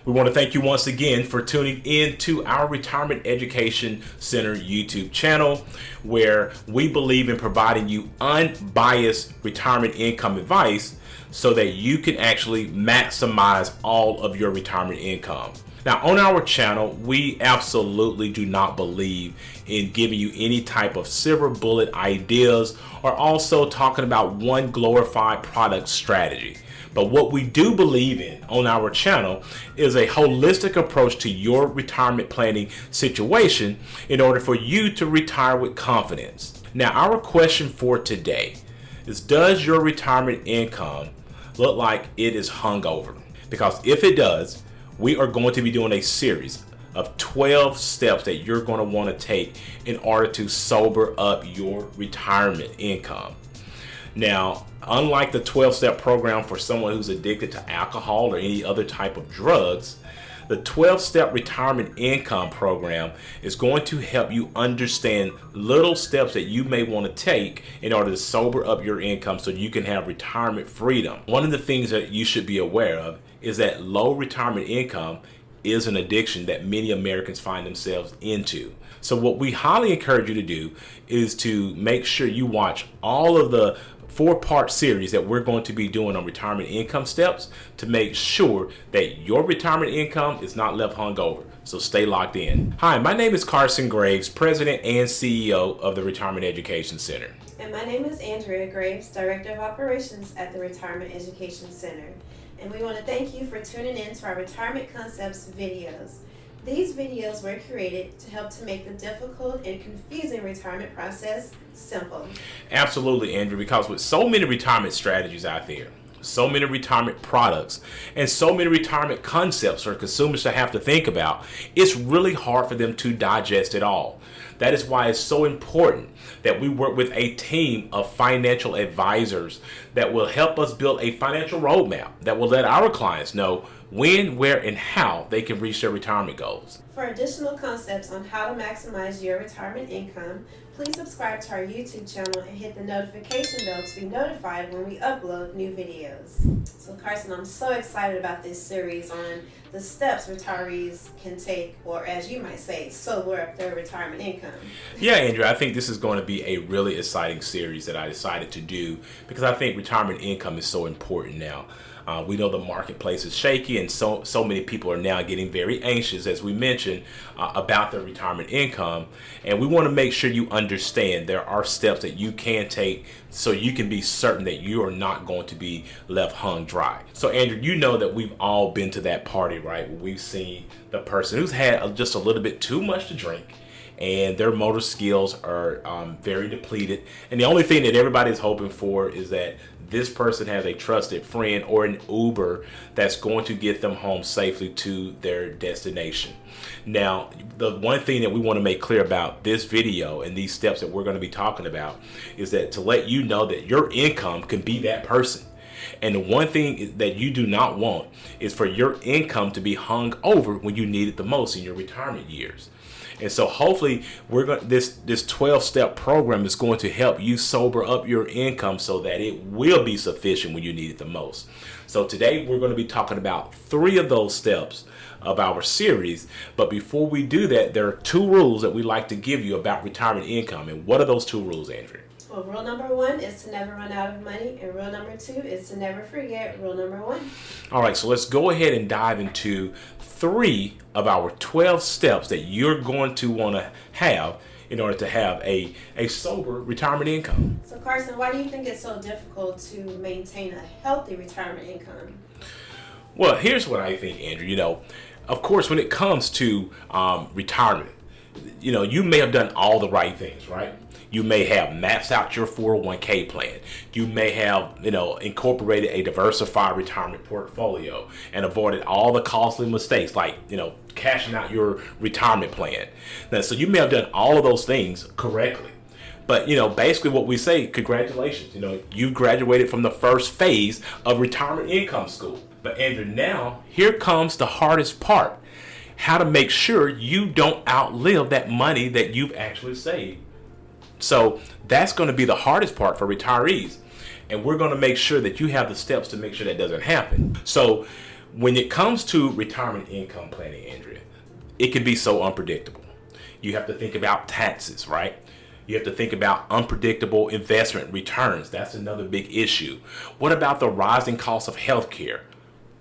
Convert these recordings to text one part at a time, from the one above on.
We want to thank you once again for tuning in to our Retirement Education Center YouTube channel, where we believe in providing you unbiased retirement income advice so that you can actually maximize all of your retirement income. Now, on our channel, we absolutely do not believe in giving you any type of silver bullet ideas or also talking about one glorified product strategy. But what we do believe in on our channel is a holistic approach to your retirement planning situation in order for you to retire with confidence. Now, our question for today is, does your retirement income look like it is hungover? Because if it does, we are going to be doing a series of 12 steps that you're going to want to take in order to sober up your retirement income. Now, unlike the 12-step program for someone who's addicted to alcohol or any other type of drugs, the 12-step retirement income program is going to help you understand little steps that you may want to take in order to sober up your income so you can have retirement freedom. One of the things that you should be aware of is that low retirement income is an addiction that many Americans find themselves into. So what we highly encourage you to do is to make sure you watch all of the 4-part series that we're going to be doing on retirement income steps to make sure that your retirement income is not left hungover. So stay locked in. Hi, my name is Carson Graves, President and CEO of the Retirement Education Center. And my name is Andrea Graves, Director of Operations at the Retirement Education Center. And we want to thank you for tuning in to our Retirement Concepts videos. These videos were created to help to make the difficult and confusing retirement process simple. Absolutely, Andrew, because with so many retirement strategies out there, so many retirement products, and so many retirement concepts for consumers to have to think about, it's really hard for them to digest it all. That is why it's so important that we work with a team of financial advisors that will help us build a financial roadmap that will let our clients know when, where, and how they can reach their retirement goals. For additional concepts on how to maximize your retirement income, please subscribe to our YouTube channel and hit the notification bell to be notified when we upload new videos. So Carson, I'm so excited about this series on the steps retirees can take, or as you might say, sober up their retirement income. Yeah, Andrew, I think this is going to be a really exciting series that I decided to do because I think retirement income is so important now. We know the marketplace is shaky, and so many people are now getting very anxious, as we mentioned, about their retirement income. And we want to make sure you understand there are steps that you can take so you can be certain that you are not going to be left hung dry. So, Andrew, you know that we've all been to that party, right? We've seen the person who's had just a little bit too much to drink, and their motor skills are very depleted. And the only thing that everybody's hoping for is that this person has a trusted friend or an Uber that's going to get them home safely to their destination. Now, the one thing that we want to make clear about this video and these steps that we're going to be talking about is that to let you know that your income can be that person. And the one thing that you do not want is for your income to be hung over when you need it the most in your retirement years. And so hopefully this 12-step program is going to help you sober up your income so that it will be sufficient when you need it the most. So today we're going to be talking about 3 of those steps of our series. But before we do that, there are 2 rules that we like to give you about retirement income. And what are those 2 rules, Andrew? Well, rule number 1 is to never run out of money, and rule number 2 is to never forget rule number 1. All right, so let's go ahead and dive into 3 of our 12 steps that you're going to want to have in order to have a sober retirement income. So Carson, why do you think it's so difficult to maintain a healthy retirement income? Well, here's what I think, Andrew. Of course, when it comes to retirement, you may have done all the right things, right? You may have maxed out your 401k plan. You may have, incorporated a diversified retirement portfolio and avoided all the costly mistakes like, cashing out your retirement plan. Now, so you may have done all of those things correctly. But, basically what we say, congratulations. You graduated from the first phase of retirement income school. But Andrew, now here comes the hardest part. How to make sure you don't outlive that money that you've actually saved. So that's going to be the hardest part for retirees. And we're going to make sure that you have the steps to make sure that doesn't happen. So When it comes to retirement income planning, Andrea, it can be so unpredictable. You have to think about taxes, right? You have to think about unpredictable investment returns. That's another big issue. What about the rising cost of healthcare,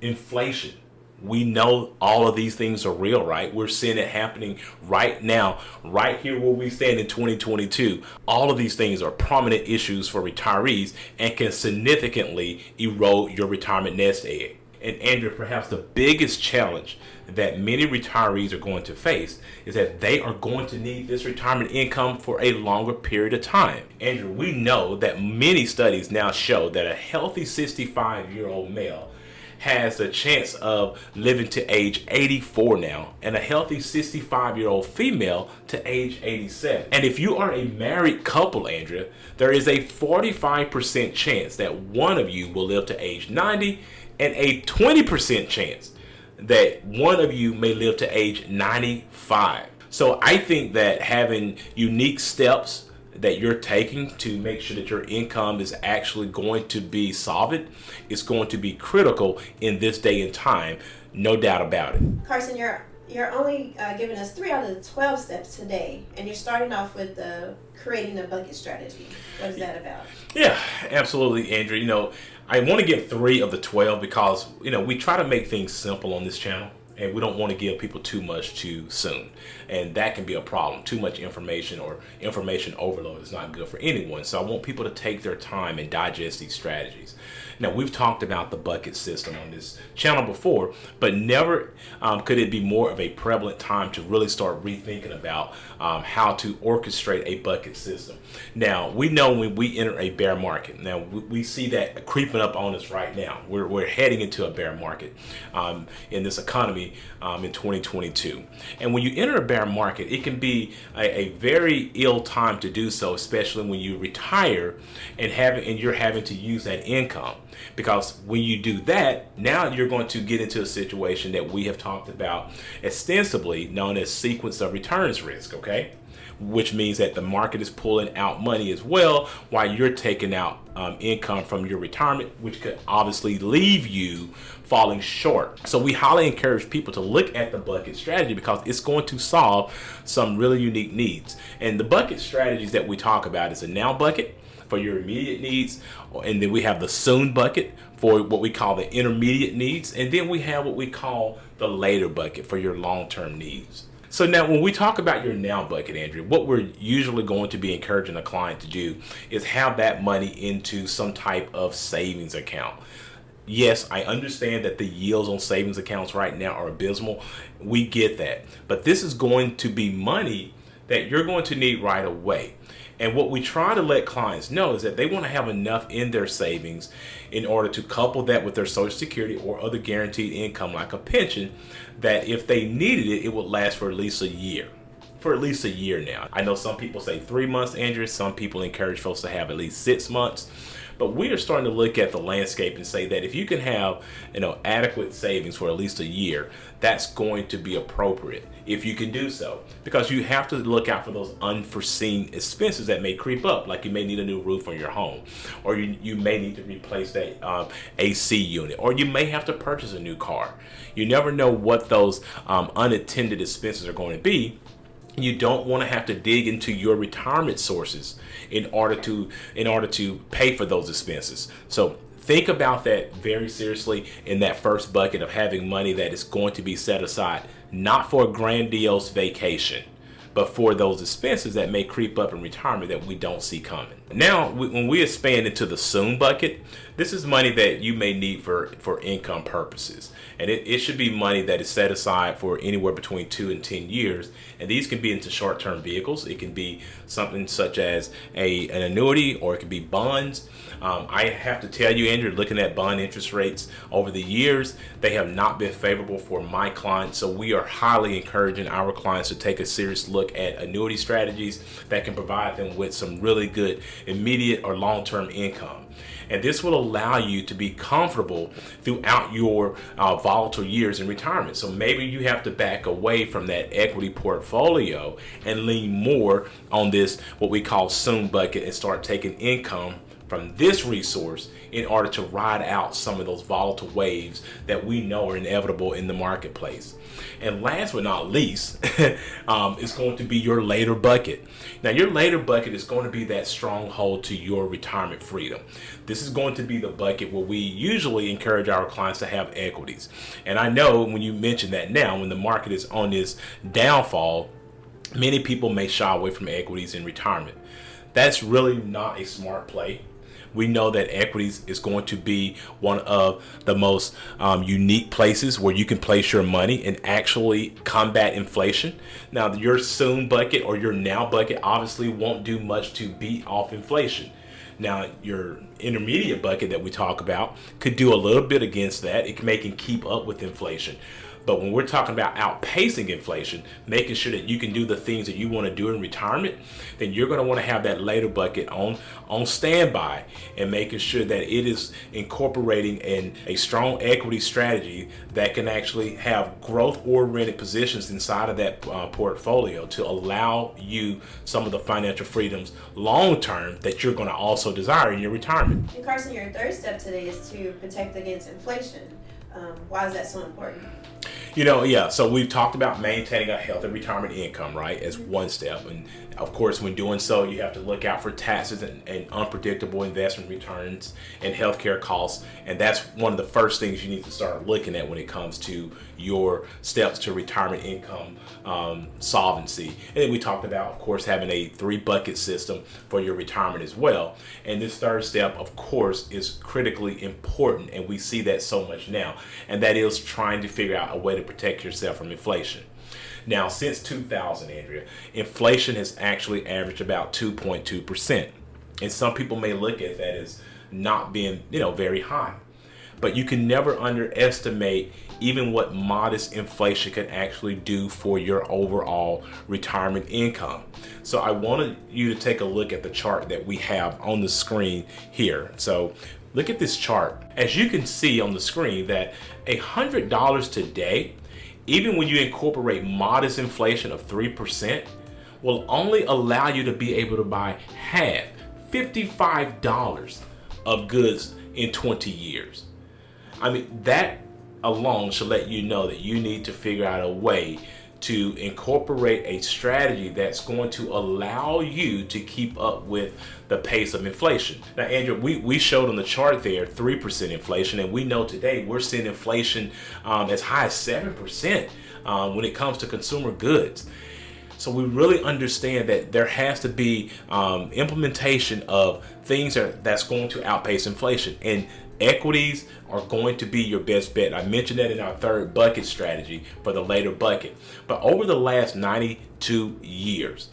inflation? We know all of these things are real, right? We're seeing it happening right now, right here where we stand in 2022. All of these things are prominent issues for retirees and can significantly erode your retirement nest egg. And Andrew, perhaps the biggest challenge that many retirees are going to face is that they are going to need this retirement income for a longer period of time. Andrew, we know that many studies now show that a healthy 65-year-old male has a chance of living to age 84 now, and a healthy 65-year-old female to age 87. And if you are a married couple, Andrea, there is a 45% chance that one of you will live to age 90 and a 20% chance that one of you may live to age 95. So I think that having unique steps that you're taking to make sure that your income is actually going to be solvent is going to be critical in this day and time, no doubt about it. Carson, you're only giving us 3 out of the 12 steps today, and you're starting off with creating a bucket strategy. What is that about? Yeah, absolutely, Andrew. I want to give 3 of the 12 because, we try to make things simple on this channel. And we don't want to give people too much too soon. And that can be a problem. Too much information or information overload is not good for anyone. So I want people to take their time and digest these strategies. Now, we've talked about the bucket system on this channel before, but never could it be more of a prevalent time to really start rethinking about how to orchestrate a bucket system. Now, we know when we enter a bear market, now we see that creeping up on us right now. We're heading into a bear market in this economy in 2022. And when you enter a bear market, it can be a very ill time to do so, especially when you retire and you're having to use that income. Because when you do that, now you're going to get into a situation that we have talked about extensively, known as sequence of returns risk, okay? Which means that the market is pulling out money as well while you're taking out income from your retirement, which could obviously leave you falling short. So we highly encourage people to look at the bucket strategy because it's going to solve some really unique needs. And the bucket strategies that we talk about is a now bucket for your immediate needs, and then we have the soon bucket for what we call the intermediate needs, and then we have what we call the later bucket for your long-term needs. So now when we talk about your now bucket, Andrew, what we're usually going to be encouraging a client to do is have that money into some type of savings account. Yes, I understand that the yields on savings accounts right now are abysmal. We get that. But this is going to be money that you're going to need right away. And what we try to let clients know is that they want to have enough in their savings in order to couple that with their Social Security or other guaranteed income like a pension, that if they needed it, it would last for at least a year. For at least a year now. I know some people say 3 months, Andrew. Some people encourage folks to have at least 6 months. But we are starting to look at the landscape and say that if you can have, adequate savings for at least a year, that's going to be appropriate if you can do so. Because you have to look out for those unforeseen expenses that may creep up, like you may need a new roof on your home, or you may need to replace that AC unit, or you may have to purchase a new car. You never know what those unattended expenses are going to be. You don't want to have to dig into your retirement sources in order to pay for those expenses. So think about that very seriously in that first bucket of having money that is going to be set aside, not for a grandiose vacation, but for those expenses that may creep up in retirement that we don't see coming. Now, when we expand into the soon bucket, this is money that you may need for income purposes. And it should be money that is set aside for anywhere between 2 and 10 years. And these can be into short-term vehicles. It can be something such as an annuity, or it can be bonds. I have to tell you, Andrew, looking at bond interest rates over the years, they have not been favorable for my clients. So we are highly encouraging our clients to take a serious look at annuity strategies that can provide them with some really good immediate or long-term income. And this will allow you to be comfortable throughout your volatile years in retirement. So maybe you have to back away from that equity portfolio and lean more on this, what we call soon bucket, and start taking income from this resource in order to ride out some of those volatile waves that we know are inevitable in the marketplace. And last but not least, is going to be your later bucket. Now, your later bucket is going to be that stronghold to your retirement freedom. This is going to be the bucket where we usually encourage our clients to have equities. And I know when you mention that now, when the market is on this downfall, many people may shy away from equities in retirement. That's really not a smart play. We know that equities is going to be one of the most unique places where you can place your money and actually combat inflation. Now, your soon bucket or your now bucket obviously won't do much to beat off inflation. Now, your intermediate bucket that we talk about could do a little bit against that. It can make it keep up with inflation. But when we're talking about outpacing inflation, making sure that you can do the things that you want to do in retirement, then you're going to want to have that later bucket on standby and making sure that it is incorporating in a strong equity strategy that can actually have growth-oriented positions inside of that portfolio to allow you some of the financial freedoms long-term that you're going to also desire in your retirement. And Carson, your third step today is to protect against inflation. Why is that so important? So we've talked about maintaining a healthy retirement income, right, as one step. And of course, when doing so, you have to look out for taxes and unpredictable investment returns and healthcare costs. And that's one of the first things you need to start looking at when it comes to your steps to retirement income solvency. And then we talked about, of course, having a 3-bucket system for your retirement as well. And this third step, of course, is critically important. And we see that so much now. And that is trying to figure out a way to protect yourself from inflation. Now, since 2000, Andrea, inflation has actually averaged about 2.2%. And some people may look at that as not being, very high. But you can never underestimate even what modest inflation can actually do for your overall retirement income. So I wanted you to take a look at the chart that we have on the screen here. So look at this chart. As you can see on the screen that $100 today, even when you incorporate modest inflation of 3%, will only allow you to be able to buy half, $55 of goods in 20 years. I mean, that alone should let you know that you need to figure out a way to incorporate a strategy that's going to allow you to keep up with the pace of inflation. Now, Andrew, we showed on the chart there 3% inflation, and we know today we're seeing inflation as high as 7% when it comes to consumer goods. So we really understand that there has to be implementation of things that's going to outpace inflation. And equities are going to be your best bet. I mentioned that in our third bucket strategy for the later bucket. But over the last 92 years,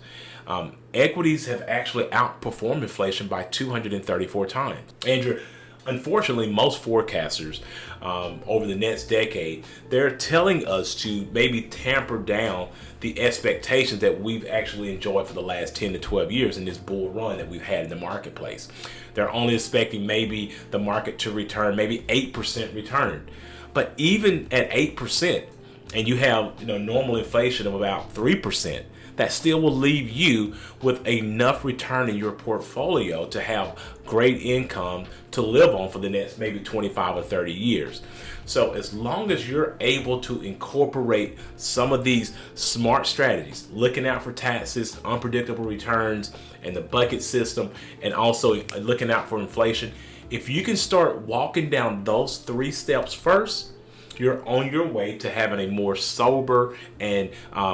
equities have actually outperformed inflation by 234 times. Andrew, unfortunately, most forecasters over the next decade, they're telling us to maybe tamper down the expectations that we've actually enjoyed for the last 10 to 12 years in this bull run that we've had in the marketplace. They're only expecting maybe the market to return maybe 8% return. But even at 8%, and you have normal inflation of about 3%, that still will leave you with enough return in your portfolio to have great income to live on for the next maybe 25 or 30 years. So as long as you're able to incorporate some of these smart strategies, looking out for taxes, unpredictable returns, and the bucket system, and also looking out for inflation, if you can start walking down those 3 steps first, you're on your way to having a more sober and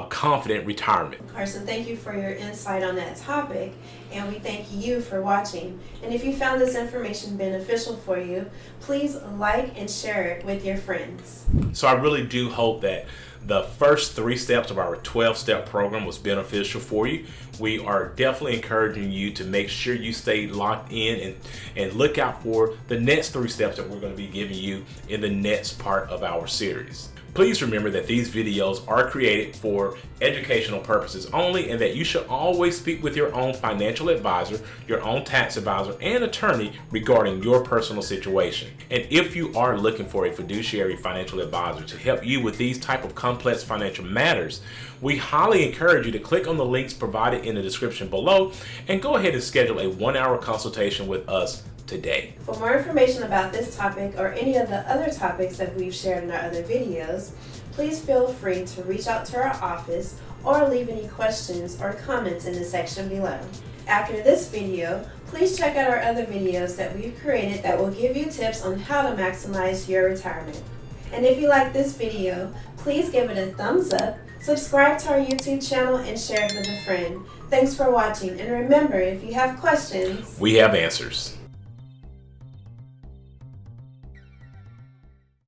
confident retirement. Carson, thank you for your insight on that topic, and we thank you for watching. And if you found this information beneficial for you, please like and share it with your friends. So I really do hope that the first 3 steps of our 12-step program was beneficial for you. We are definitely encouraging you to make sure you stay locked in and look out for the next 3 steps that we're going to be giving you in the next part of our series. Please remember that these videos are created for educational purposes only, and that you should always speak with your own financial advisor, your own tax advisor, and attorney regarding your personal situation. And if you are looking for a fiduciary financial advisor to help you with these type of complex financial matters, we highly encourage you to click on the links provided in the description below and go ahead and schedule a 1-hour consultation with us today. For more information about this topic or any of the other topics that we've shared in our other videos, please feel free to reach out to our office or leave any questions or comments in the section below. After this video, please check out our other videos that we've created that will give you tips on how to maximize your retirement. And if you like this video, please give it a thumbs up, subscribe to our YouTube channel, and share it with a friend. Thanks for watching, and remember, if you have questions, we have answers.